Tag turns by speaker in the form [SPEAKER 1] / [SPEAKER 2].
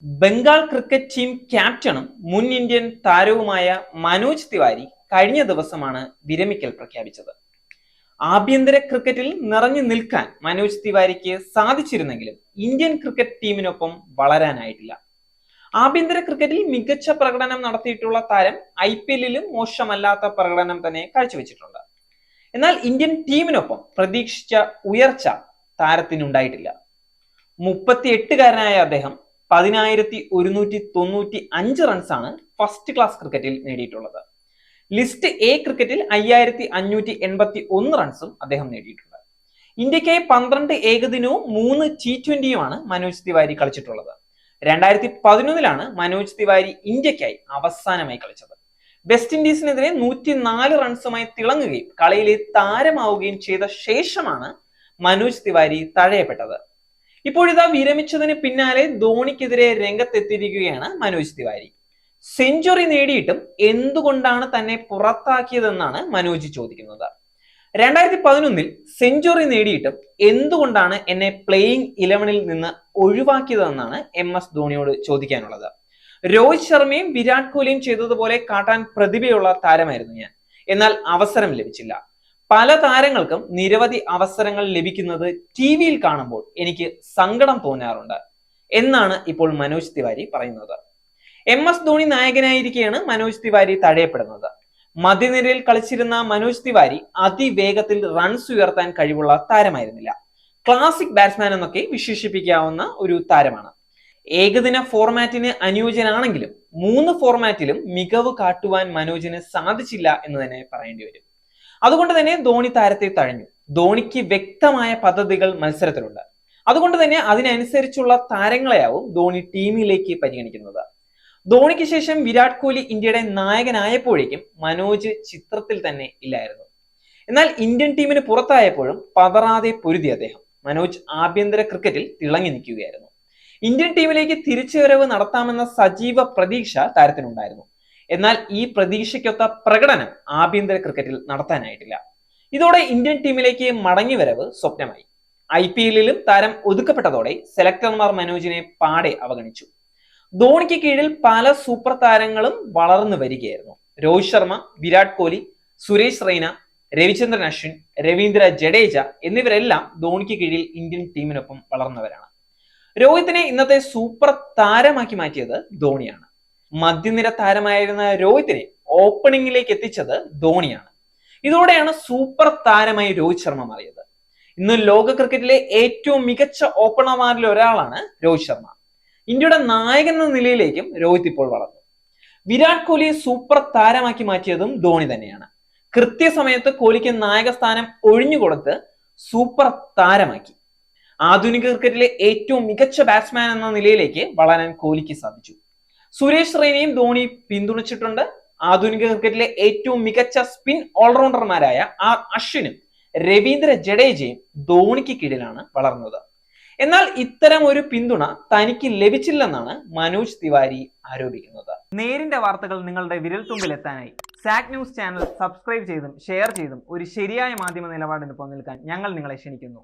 [SPEAKER 1] Bengal cricket team ക്യാപ്റ്റനും മുൻ Indian താരവുമായ മനോജ് തിവാരി കഴിഞ്ഞ ദിവസമാണ് വിരമിക്കൽ പ്രഖ്യാപിച്ചത്. ആഭ്യന്തര ക്രിക്കറ്റിൽ നിറഞ്ഞു നിൽക്കാൻ മനോജ് തിവാരിക്ക് സാധിച്ചിരുന്നെങ്കിലും ഇന്ത്യൻ ക്രിക്കറ്റ് ടീമിനൊപ്പം വളരാനായിട്ടില്ല. ആഭ്യന്തര ക്രിക്കറ്റിൽ മികച്ച പ്രകടനം നടത്തിയിട്ടുള്ള താരം IPL-ലും മോശമല്ലാത്ത പ്രകടനം തന്നെ കാഴ്ചവെച്ചിട്ടുണ്ട്. എന്നാൽ ഇന്ത്യൻ ടീമിനൊപ്പം പ്രതീക്ഷിച്ച ഉയർച്ച താരത്തിനുണ്ടായിട്ടില്ല. 38-കാരനായ അദ്ദേഹം 10,195 റൺസാണ് ഫസ്റ്റ് ക്ലാസ് ക്രിക്കറ്റിൽ നേടിയിട്ടുള്ളത്. ലിസ്റ്റ് എ ക്രിക്കറ്റിൽ 5,581 റൺസും അദ്ദേഹം നേടിയിട്ടുണ്ട്. ഇന്ത്യക്കായി 12 ഏകദിനവും 3 T20യുമാണ് മനോജ് തിവാരി കളിച്ചിട്ടുള്ളത്. 2011-ലാണ് മനോജ് തിവാരി ഇന്ത്യക്കായി അവസാനമായി കളിച്ചത്. വെസ്റ്റ് ഇൻഡീസിനെതിരെ 104 റൺസുമായി തിളങ്ങുകയും കളിയിലെ താരമാവുകയും ചെയ്ത ശേഷമാണ് മനോജ് തിവാരി തഴയപ്പെട്ടത്. ഇപ്പോഴിതാ വിരമിച്ചതിന് പിന്നാലെ ധോണിക്കെതിരെ രംഗത്തെത്തിയിരിക്കുകയാണ് മനോജ് തിവാരി. സെഞ്ചുറി നേടിയിട്ടും എന്തുകൊണ്ടാണ് തന്നെ പുറത്താക്കിയതെന്നാണ് മനോജ് ചോദിക്കുന്നത്. 2011-ൽ സെഞ്ചുറി നേടിയിട്ടും എന്തുകൊണ്ടാണ് എന്നെ പ്ലേയിങ് 11-ൽ നിന്ന് ഒഴിവാക്കിയതെന്നാണ് MS ധോണിയോട് ചോദിക്കാനുള്ളത്. രോഹിത് ശർമ്മയും വിരാട് കോഹ്ലിയും ചെയ്തതുപോലെ കാട്ടാൻ പ്രതിഭയുള്ള താരമായിരുന്നു ഞാൻ. എന്നാൽ അവസരം ലഭിച്ചില്ല. പല താരങ്ങൾക്കും നിരവധി അവസരങ്ങൾ ലഭിക്കുന്നത് TV-യിൽ കാണുമ്പോൾ എനിക്ക് സങ്കടം തോന്നാറുണ്ട് എന്നാണ് ഇപ്പോൾ മനോജ് തിവാരി പറയുന്നത്. MS ധോണി നായകനായിരിക്കെയാണ് മനോജ് തിവാരി തഴയപ്പെടുന്നത്. മധ്യനിരയിൽ കളിച്ചിരുന്ന മനോജ് തിവാരി അതിവേഗത്തിൽ റൺസ് ഉയർത്താൻ കഴിവുള്ള താരമായിരുന്നില്ല. ക്ലാസിക് ബാറ്റ്സ്മാൻ എന്നൊക്കെ വിശേഷിപ്പിക്കാവുന്ന ഒരു താരമാണ്. ഏകദിന ഫോർമാറ്റിന് അനുയോജ്യനാണെങ്കിലും 3 ഫോർമാറ്റിലും മികവ് കാട്ടുവാൻ മനോജിന് സാധിച്ചില്ല എന്ന് തന്നെ പറയേണ്ടി വരും. അതുകൊണ്ട് തന്നെ ധോണി താരത്തെ തഴഞ്ഞു. ധോണിക്ക് വ്യക്തമായ പദ്ധതികൾ മത്സരത്തിലുണ്ട്. അതുകൊണ്ട് തന്നെ അതിനനുസരിച്ചുള്ള താരങ്ങളെയാവും ധോണി ടീമിലേക്ക് പരിഗണിക്കുന്നത്. ധോണിക്ക് ശേഷം വിരാട് കോഹ്ലി ഇന്ത്യയുടെ നായകനായപ്പോഴേക്കും മനോജ് ചിത്രത്തിൽ തന്നെ ഇല്ലായിരുന്നു. എന്നാൽ ഇന്ത്യൻ ടീമിന് പുറത്തായപ്പോഴും പതറാതെ പൊരുതി അദ്ദേഹം. മനോജ് ആഭ്യന്തര ക്രിക്കറ്റിൽ തിളങ്ങി നിൽക്കുകയായിരുന്നു. ഇന്ത്യൻ ടീമിലേക്ക് തിരിച്ചുവരവ് നടത്താമെന്ന സജീവ പ്രതീക്ഷ താരത്തിനുണ്ടായിരുന്നു. എന്നാൽ ഈ പ്രതീക്ഷയ്ക്കൊത്ത പ്രകടനം ആഭ്യന്തര ക്രിക്കറ്റിൽ നടത്താനായിട്ടില്ല. ഇതോടെ ഇന്ത്യൻ ടീമിലേക്ക് മടങ്ങിവരവ് സ്വപ്നമായി. IPL-ലും താരം ഒതുക്കപ്പെട്ടതോടെ സെലക്ടർമാർ മനോജിനെ പാടെ അവഗണിച്ചു. ധോണിക്ക് കീഴിൽ പല സൂപ്പർ താരങ്ങളും വളർന്നു വരികയായിരുന്നു. രോഹിത് ശർമ്മ, വിരാട് കോഹ്ലി, സുരേഷ് റെയ്ന, രവിചന്ദ്രൻ അശ്വിൻ, രവീന്ദ്ര ജഡേജ എന്നിവരെല്ലാം ധോണിക്ക് കീഴിൽ ഇന്ത്യൻ ടീമിനൊപ്പം വളർന്നവരാണ്. രോഹിത്തിനെ ഇന്നത്തെ സൂപ്പർ താരമാക്കി മാറ്റിയത് ധോണിയാണ്. മധ്യനിര താരമായിരുന്ന രോഹിത്തിനെ ഓപ്പണിംഗിലേക്ക് എത്തിച്ചത് ധോണിയാണ്. ഇതോടെയാണ് സൂപ്പർ താരമായി രോഹിത് ശർമ്മ മാറിയത്. ഇന്ന് ലോക ക്രിക്കറ്റിലെ ഏറ്റവും മികച്ച ഓപ്പണർമാരിൽ ഒരാളാണ് രോഹിത് ശർമ്മ. ഇന്ത്യയുടെ നായകൻ എന്ന നിലയിലേക്കും രോഹിത് ഇപ്പോൾ വളർന്നു. വിരാട് കോഹ്ലിയെ സൂപ്പർ താരമാക്കി മാറ്റിയതും ധോണി തന്നെയാണ്. കൃത്യസമയത്ത് കോഹ്ലിക്ക് നായക സ്ഥാനം ഒഴിഞ്ഞുകൊടുത്ത് സൂപ്പർ താരമാക്കി. ആധുനിക ക്രിക്കറ്റിലെ ഏറ്റവും മികച്ച ബാറ്റ്സ്മാൻ എന്ന നിലയിലേക്ക് വളരാൻ കോഹ്ലിക്ക് സാധിച്ചു. സുരേഷ് റെയ്നയും ധോണി പിന്തുണച്ചിട്ടുണ്ട്. ആധുനിക ക്രിക്കറ്റിലെ ഏറ്റവും മികച്ച സ്പിൻ ഓൾറൗണ്ടർമാരായ അശ്വിനും രവീന്ദ്ര ജഡേജയും ധോണിക്ക് കീഴിലാണ് വളർന്നത്. എന്നാൽ ഇത്തരം ഒരു പിന്തുണ തനിക്ക് ലഭിച്ചില്ലെന്നാണ് മനോജ് തിവാരി ആരോപിക്കുന്നത്. നേരിന്റെ വാർത്തകൾ നിങ്ങളുടെ വിരൽത്തുമ്പിൽ എത്താനായി സാക് ന്യൂസ് ചാനൽ സബ്സ്ക്രൈബ് ചെയ്തും ഷെയർ ചെയ്തും ഒരു ശരിയായ മാധ്യമ നിലപാടിനൊപ്പം നിൽക്കാൻ ഞങ്ങൾ നിങ്ങളെ ക്ഷണിക്കുന്നു.